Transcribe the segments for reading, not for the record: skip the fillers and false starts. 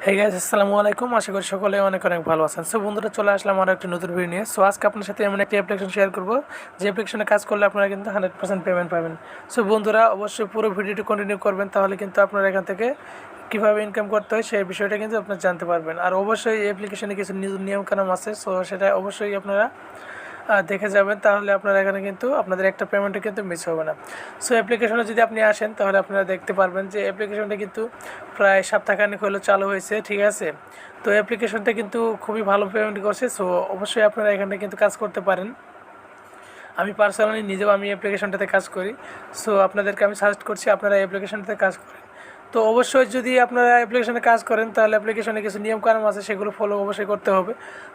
Hey guys, আসসালামু আলাইকুম। আশা করি সকলে অনেক অনেক ভালো আছেন। সো বন্ধুরা, চলে আসলাম আরও একটা নতুন ভিডিও নিয়ে। সো আজকে আপনার সাথে এমন একটি অ্যাপ্লিকেশন শেয়ার করব যে অ্যাপ্লিকেশনে কাজ করলে আপনারা কিন্তু 100% পেমেন্ট পাবেন। সো বন্ধুরা, অবশ্যই পুরো ভিডিওটি কন্টিনিউ করবেন, তাহলে কিন্তু আপনারা এখান থেকে কীভাবে ইনকাম করতে হয় সেই বিষয়টা কিন্তু আপনারা জানতে পারবেন। আর অবশ্যই এই অ্যাপ্লিকেশনে কিছু নিয়মকানুন আছে, সো সেটা অবশ্যই আপনারা দেখে যাবেন, তাহলে আপনারা এখানে কিন্তু আপনাদের একটা পেমেন্টও কিন্তু মিস হবে না। সো অ্যাপ্লিকেশনে যদি আপনি আসেন, তাহলে আপনারা দেখতে পারবেন যে অ্যাপ্লিকেশনটা কিন্তু প্রায় সপ্তাহখানেক হলো চালু হয়েছে, ঠিক আছে। তো অ্যাপ্লিকেশনটা কিন্তু খুবই ভালো পেমেন্ট করছে। সো অবশ্যই আপনারা এখানে কিন্তু কাজ করতে পারেন। আমি পার্সোনালি নিজেও আমি অ্যাপ্লিকেশনটাতে কাজ করি। সো আপনাদেরকে আমি সাজেস্ট করছি আপনারা অ্যাপ্লিকেশনটাতে কাজ করেন। তো অবশ্যই যদি আপনারা অ্যাপ্লিকেশনে কাজ করেন, তাহলে অ্যাপ্লিকেশনে কিছু নিয়মকানুন আছে, সেগুলো ফলো অবশ্যই করতে হবে।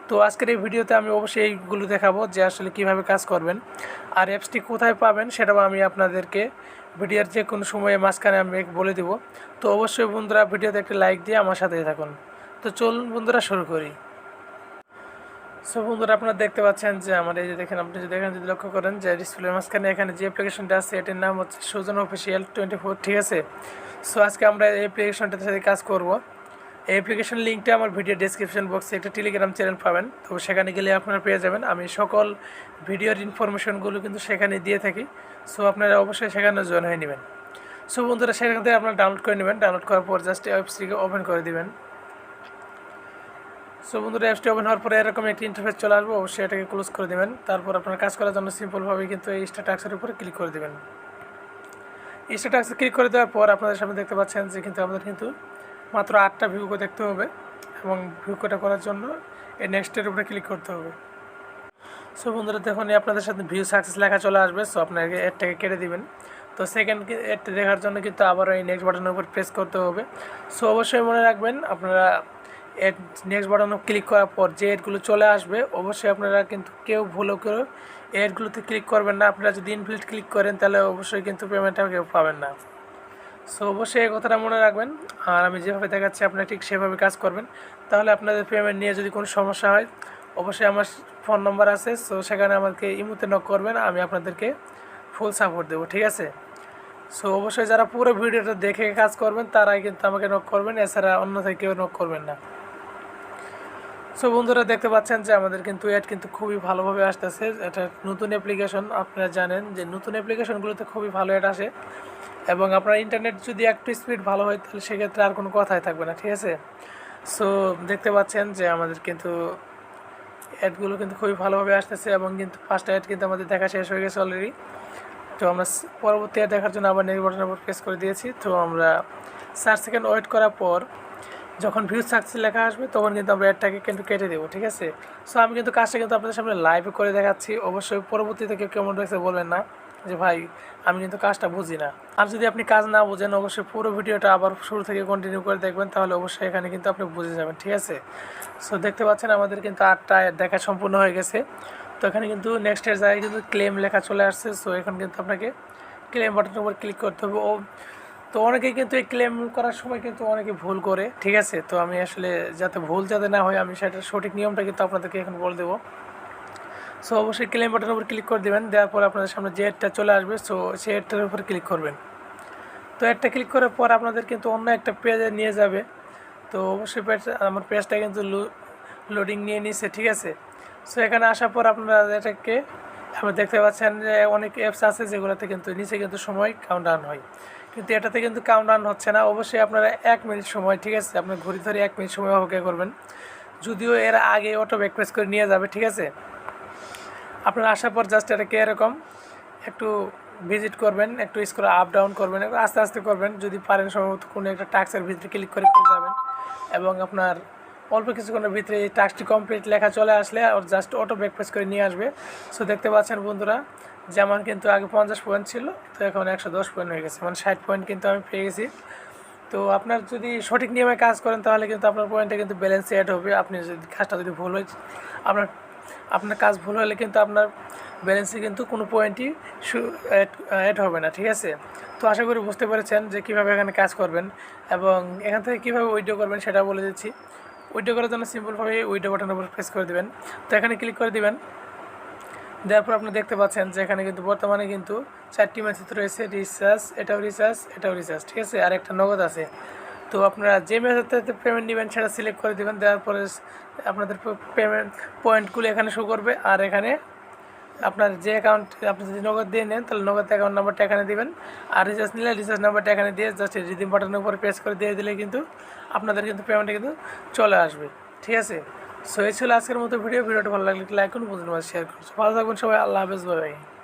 তো আজকের এই ভিডিওতে আমি অবশ্যই এইগুলো দেখাবো যে আসলে কীভাবে কাজ করবেন, আর অ্যাপসটি কোথায় পাবেন সেটাও আমি আপনাদেরকে ভিডিওর যে কোনো সময়ে মাঝখানে আমি বলে দেব। তো অবশ্যই বন্ধুরা, ভিডিওতে একটা লাইক দিয়ে আমার সাথেই থাকুন। তো চলুন বন্ধুরা, শুরু করি। সো বন্ধুরা, আপনারা দেখতে পাচ্ছেন যে আমার এই যে দেখেন, আপনি যদি এখানে যদি লক্ষ্য করেন যে ডিসপ্লের মাঝখানে এখানে যে অ্যাপ্লিকেশনটা আছে এটার নাম হচ্ছে সুজন অফিসিয়াল 24, ঠিক আছে। সো আজকে আমরা এই অ্যাপ্লিকেশনটার সাথে কাজ করব। এই অ্যাপ্লিকেশন লিঙ্কটা আমার ভিডিও ডেসক্রিপশন বক্সে একটা টেলিগ্রাম চ্যানেল পাবেন, তো সেখানে গেলে আপনারা পেয়ে যাবেন। আমি সকল ভিডিওর ইনফরমেশনগুলো কিন্তু সেখানে দিয়ে থাকি। সো আপনারা অবশ্যই সেখানে জয়েন হয়ে নেবেন। সো বন্ধুরা, সেখান থেকে আপনারা ডাউনলোড করে নেবেন। ডাউনলোড করার পর জাস্ট অ্যাপসটিকে ওপেন করে দেবেন। সো বন্ধুরা, অ্যাপসটি ওপেন হওয়ার পরে এরকম একটি ইন্টারফেস চলে আসবে, অবশ্যই এটাকে ক্লোজ করে দেবেন। তারপর আপনার কাজ করার জন্য সিম্পলভাবে কিন্তু এই স্টার্ট টাস্কের উপরে ক্লিক করে দেবেন। স্টার্ট টাস্কে ক্লিক করে দেওয়ার পর আপনাদের সামনে দেখতে পাচ্ছেন যে কিন্তু আমাদের কিন্তু মাত্র 8টা ভিউকে দেখতে হবে, এবং ভিউকোটা করার জন্য এই নেক্সটের উপরে ক্লিক করতে হবে। সো বন্ধুরা, দেখুন আপনাদের সাথে ভিউ সাকসেস লেখা চলে আসবে। সো আপনাকে অ্যাডটাকে কেটে দিবেন। তো সেকেন্ড অ্যাডটা দেখার জন্য কিন্তু আবারও এই নেক্সট বাটনের উপর প্রেস করতে হবে। সো অবশ্যই মনে রাখবেন, আপনারা অ্যাড নেক্সট বাটনে ক্লিক করার পর যে অ্যাডগুলো চলে আসবে, অবশ্যই আপনারা কিন্তু কেউ ভুলও করে অ্যাডগুলোতে ক্লিক করবেন না। আপনারা যদি ইনফিল্ড ক্লিক করেন, তাহলে অবশ্যই কিন্তু পেমেন্টটা কেউ পাবেন না। সো অবশ্যই এই কথাটা মনে রাখবেন, আর আমি যেভাবে দেখাচ্ছি আপনারা ঠিক সেভাবে কাজ করবেন। তাহলে আপনাদের পেমেন্ট নিয়ে যদি কোনো সমস্যা হয়, অবশ্যই আমার ফোন নম্বর আছে, সো সেখানে আমাকে ইমোতে নক করবেন, আমি আপনাদেরকে ফুল সাপোর্ট দেবো, ঠিক আছে। সো অবশ্যই যারা পুরো ভিডিওটা দেখে কাজ করবেন তারাই কিন্তু আমাকে নক করবেন, এছাড়া অন্যথায় কেউ নক করবেন না। সো বন্ধুরা, দেখতে পাচ্ছেন যে আমাদের কিন্তু অ্যাড কিন্তু খুবই ভালোভাবে আসতেছে। এটা নতুন অ্যাপ্লিকেশন, আপনারা জানেন যে নতুন অ্যাপ্লিকেশনগুলোতে খুবই ভালো অ্যাড আসে, এবং আপনার ইন্টারনেট যদি একটু স্পিড ভালো হয়, তাহলে সেক্ষেত্রে আর কোনো কথাই থাকবে না, ঠিক আছে। সো দেখতে পাচ্ছেন যে আমাদের কিন্তু অ্যাডগুলো কিন্তু খুবই ভালোভাবে আসতেছে, এবং কিন্তু ফার্স্ট অ্যাড কিন্তু আমাদের দেখা শেষ হয়ে গেছে অলরেডি। তো আমরা পরবর্তী অ্যাড দেখার জন্য আবার নেক্সট বাটনের উপর প্রেস করে দিয়েছি। তো আমরা 4 সেকেন্ড ওয়েট করার পর যখন ভিউ সাকসেস লেখা আসবে, তখন কিন্তু আমরা অ্যাডটাকে কিন্তু কেটে দেবো, ঠিক আছে। সো আমি কিন্তু কাজটা কিন্তু আপনাদের সামনে লাইভ করে দেখাচ্ছি। অবশ্যই পরবর্তীতে কেউ কেমন রয়েছে বলবেন না যে ভাই আমি কিন্তু কাজটা বুঝি না। আর যদি আপনি কাজ না বুঝেন, অবশ্যই পুরো ভিডিওটা আবার শুরু থেকে কন্টিনিউ করে দেখবেন, তাহলে অবশ্যই এখানে কিন্তু আপনি বুঝে যাবেন, ঠিক আছে। সো দেখতে পাচ্ছেন আমাদের কিন্তু 8টা দেখা সম্পূর্ণ হয়ে গেছে। তো এখানে কিন্তু নেক্সটের জায়গায় কিন্তু ক্লেম লেখা চলে আসছে। সো এখন কিন্তু আপনাকে ক্লেম বাটনের উপর ক্লিক করতে হবে। তো অনেকেই কিন্তু এই ক্লেম করার সময় কিন্তু অনেকে ভুল করে, ঠিক আছে। তো আমি আসলে যাতে ভুল যাতে না হয়, আমি সেটার সঠিক নিয়মটা কিন্তু আপনাদেরকে এখন বলে দেবো। সো অবশ্যই ক্লেম বাটনের উপর ক্লিক করে দেবেন। দেওয়ার পর আপনাদের সামনে যে অ্যাডটা চলে আসবে, সো সেই অ্যাডটার উপর ক্লিক করবেন। তো অ্যাডটা ক্লিক করার পর আপনাদের কিন্তু অন্য একটা পেজে নিয়ে যাবে। তো অবশ্যই আমার পেজটা কিন্তু লোডিং নিয়ে নিচ্ছে, ঠিক আছে। সো এখানে আসার পর আপনারা এটাকে আপনারা দেখতে পাচ্ছেন যে অনেক অ্যাপস আছে যেগুলোতে কিন্তু নিচে কিন্তু সময় কাউন্ট ডাউন হয়, কিন্তু এটাতে কিন্তু কাউন্ট ডাউন হচ্ছে না। অবশ্যই আপনারা 1 মিনিট সময়, ঠিক আছে, আপনার ঘড়ি ধরে 1 মিনিট সময় অপেক্ষা করবেন। যদিও এর আগে অটো ব্যাক প্রেস করে নিয়ে যাবে, ঠিক আছে। আপনারা আসার পর জাস্ট এটাকে এরকম একটু ভিজিট করবেন, একটু স্ক্রল আপ ডাউন করবেন, একটু আস্তে আস্তে করবেন। যদি পারেন সম্ভবত কোনো একটা টাস্কের ভিতরে ক্লিক করে যাবেন, এবং আপনার অল্প কিছুক্ষণের ভিতরে এই টাস্কটি কমপ্লিট লেখা চলে আসলে আর জাস্ট অটো ব্যাক প্রেস করে নিয়ে আসবে। সো দেখতে পাচ্ছেন বন্ধুরা, যেমন কিন্তু আগে 50 পয়েন্ট ছিল, তো এখন 110 পয়েন্ট হয়ে গেছে, মানে 60 পয়েন্ট কিন্তু আমি পেয়ে গেছি। তো আপনার যদি সঠিক নিয়মে কাজ করেন, তাহলে কিন্তু আপনার পয়েন্টে কিন্তু ব্যালেন্স অ্যাড হবে। আপনি যদি কাজটা যদি ভুল হয়, আপনার কাজ ভুল হলে কিন্তু আপনার ব্যালেন্সে কিন্তু কোনো পয়েন্টই অ্যাড হবে না, ঠিক আছে। তো আশা করি বুঝতে পেরেছেন যে কীভাবে এখানে কাজ করবেন, এবং এখান থেকে কীভাবে উইথড্র করবেন সেটা বলে দিচ্ছি। উইথড্র করার জন্য সিম্পলভাবে উইথড্র বাটনের উপর প্রেস করে দেবেন। তো এখানে ক্লিক করে দেবেন। দেওয়ার পর আপনি দেখতে পাচ্ছেন যে এখানে কিন্তু বর্তমানে কিন্তু 4টি মেসেজ রয়েছে, রিচার্জ, এটাও রিচার্জ, এটাও রিচার্জ, ঠিক আছে, আর একটা নগদ আছে। তো আপনারা যে মেথডটাতে পেমেন্ট নেবেন সেটা সিলেক্ট করে দেবেন, দেওয়ার পরে আপনাদের পেমেন্ট পয়েন্টগুলো এখানে শো করবে। আর এখানে আপনার যে অ্যাকাউন্ট আপনি যদি নগদ দিয়ে নেন তাহলে নগদ অ্যাকাউন্ট নাম্বারটা এখানে দিবেন, আর রিচার্জ নিলে রিচার্জ নাম্বারটা এখানে দিয়ে জাস্ট রিডিম বাটনের উপর প্রেস করে দিয়ে দিলে কিন্তু আপনাদের কিন্তু পেমেন্টটা কিন্তু চলে আসবে। ঠিক আছে, সো এই ছিল আজকের মতো ভিডিওটা ভালো লাগলে লাইক করুন, বন্ধুদের মাঝে শেয়ার করুন। ভালো থাকবেন সবাই, আল্লাহ হাফেজ, বাই বাই।